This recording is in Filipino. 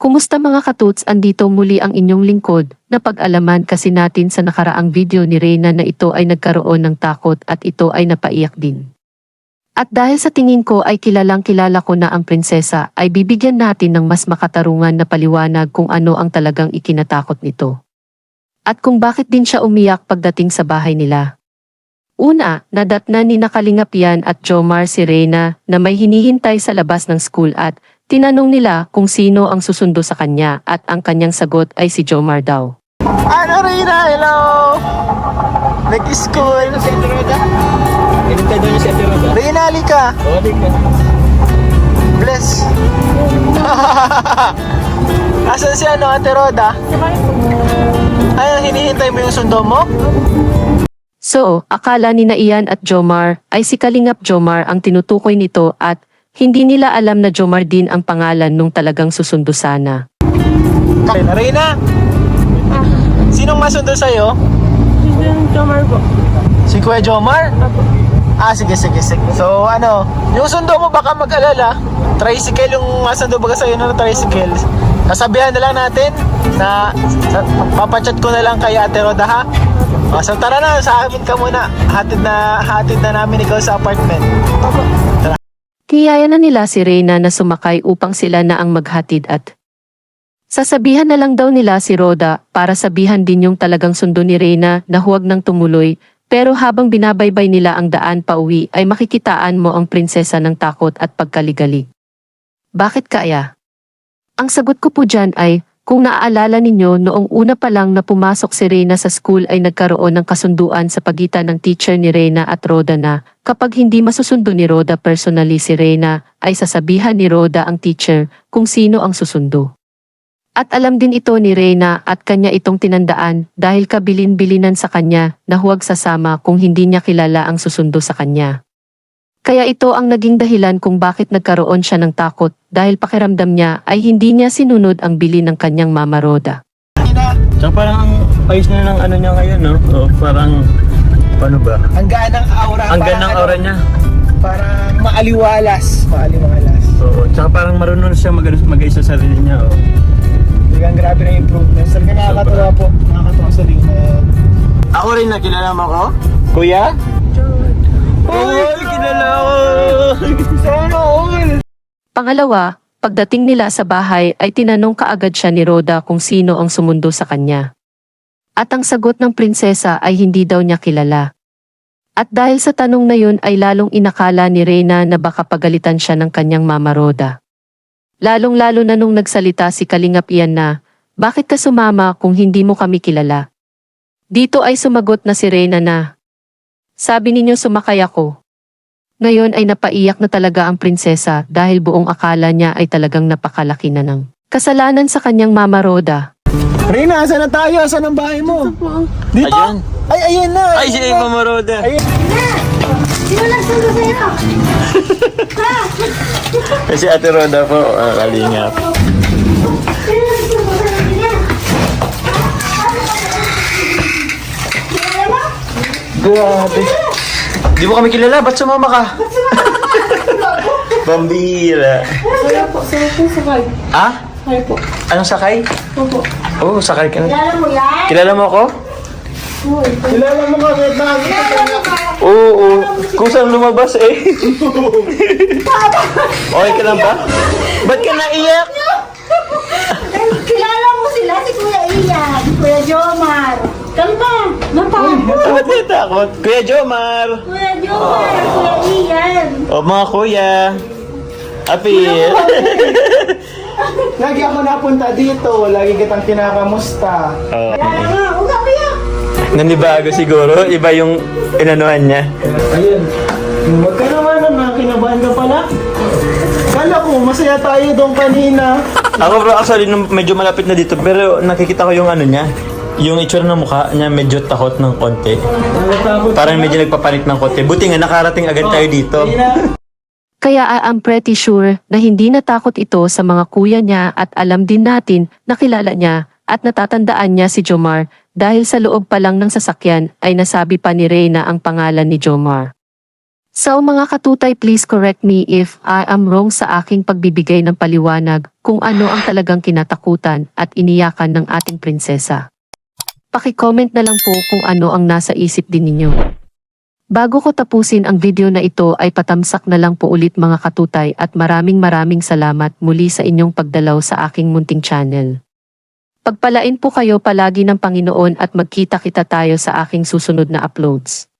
Kumusta mga katuts, andito muli ang inyong lingkod, na pag-alaman kasi natin sa nakaraang video ni Reyna na ito ay nagkaroon ng takot at ito ay napaiyak din. At dahil sa tingin ko ay kilalang kilala ko na ang prinsesa, ay bibigyan natin ng mas makatarungan na paliwanag kung ano ang talagang ikinatakot nito. At kung bakit din siya umiyak pagdating sa bahay nila. Una, nadatnan ni Kalingap Ian at Jomar si Reyna na may hinihintay sa labas ng school at tinanong nila kung sino ang susundo sa kanya at ang kanyang sagot ay si Jomar daw. Ano Reyna? Hello! Nag-school. Sa Ate Roda? Hinintay daw niya si Ate Roda? Reyna, halika. Oo, halika. Bless. Asan si Ate Roda? Ay, hinihintay mo yung sundo mo? So, akala ni Ian at Jomar ay si Kalingap Jomar ang tinutukoy nito at hindi nila alam na Jomar din ang pangalan nung talagang susundo sana. Reyna? Sinong masundo sa'yo? Si Jomar po. Si Kuya Jomar? Sige. So, yung sundo mo baka mag-alala. Tricycle yung masundo baga sa'yo na tricycle. Sasabihan na lang natin na papachat ko na lang kay Ate Roda, ha? So tara na, sa amin ka muna. Hatid na namin ikaw sa apartment. Tara. Niyaya na nila si Reyna na sumakay upang sila na ang maghatid at sasabihan na lang daw nila si Roda para sabihan din yung talagang sundo ni Reyna na huwag nang tumuloy. Pero habang binabaybay nila ang daan pauwi ay makikitaan mo ang prinsesa ng takot at pagkaligali. Bakit kaya? Ang sagot ko po dyan ay, kung naaalala ninyo noong una pa lang na pumasok si Reyna sa school ay nagkaroon ng kasunduan sa pagitan ng teacher ni Reyna at Roda na kapag hindi masusundo ni Roda personally si Reyna ay sasabihan ni Roda ang teacher kung sino ang susundo. At alam din ito ni Reyna at kanya itong tinandaan dahil kabilin-bilinan sa kanya na huwag sasama kung hindi niya kilala ang susundo sa kanya. Kaya ito ang naging dahilan kung bakit nagkaroon siya ng takot dahil pakiramdam niya ay hindi niya sinunod ang bilin ng kanyang mama Roda. Tsaka parang ang ayos na ng ano niya ngayon, no? O, parang, paano ba? Ang ganang aura. Ang ganda ng aura niya. Parang maaliwalas. Oo, tsaka parang marunong siya mag-ayos sa sarili niya, oh. Ang grabe na improvements. Nakakatuwa po. Nakakatuwa sa ring na. Ako rin, nakilala mo ko? Kuya? Uy, kilala ko! Sana all! Pangalawa, pagdating nila sa bahay ay tinanong kaagad siya ni Roda kung sino ang sumundo sa kanya. At ang sagot ng prinsesa ay hindi daw niya kilala. At dahil sa tanong na yun ay lalong inakala ni Reyna na baka pagalitan siya ng kanyang mama Roda. Lalong-lalo na nung nagsalita si Kalingap Ian na, bakit ka sumama kung hindi mo kami kilala? Dito ay sumagot na si Reyna na, sabi ninyo sumakay ako. Ngayon ay napaiyak na talaga ang prinsesa dahil buong akala niya ay talagang napakalaki na ng kasalanan sa kanyang mama Roda. Reyna, asan na tayo? Asan ang bahay mo? Dito? Ayan. Ay, ayan na. Ay, si Mama Roda. Ayan. Sino nagsundo sa'yo? Kasi Ate Roda po, kalingap. Sino nagsundo sa kanya? Kilala mo? Grabe. Di mo kami kilala, ba't sumama ka? Bambira. Sino po sakay? Ah? Sakay po. Anong sakay? Opo. Oo, sakay ka na. Kilala mo yan? Kilala mo ako? Uy. Kilala mo ka, Vietnam. Kilala mo ba? Oo. Kung saan lumabas eh. Okay ka lang ba? Ba't ka naiyak? Kilala mo sila si Kuya Ian, Kuya Jomar. Kalma, natakot. Ba't may takot? Kuya Jomar. Kuya Jomar, Kuya Ian. O mga kuya. Apil. Lagi ako napunta dito. Lagi kitang kinakamusta. Kilala mo, huwag ka umiyak. Nanibago siguro. Iba yung inanuhan niya. Ayun. Huwag ka naman kinabahan ka pala. Kala ko, masaya tayo doon kanina. Ako bro, actually, nung medyo malapit na dito, pero nakikita ko yung ano niya. Yung itsura ng mukha niya medyo takot ng konti. Natatakot. Parang medyo nagpapanik ng konti. Buti nga nakarating agad tayo dito. Kaya I'm pretty sure na hindi natakot ito sa mga kuya niya at alam din natin na kilala niya at natatandaan niya si Jomar dahil sa loob pa lang ng sasakyan ay nasabi pa ni Reyna ang pangalan ni Jomar. So mga katutay, please correct me if I am wrong sa aking pagbibigay ng paliwanag kung ano ang talagang kinatakutan at iniyakan ng ating prinsesa. Paki-comment na lang po kung ano ang nasa isip din ninyo. Bago ko tapusin ang video na ito ay patamsak na lang po ulit mga katutay at maraming salamat muli sa inyong pagdalaw sa aking munting channel. Pagpalain po kayo palagi ng Panginoon at magkita-kita tayo sa aking susunod na uploads.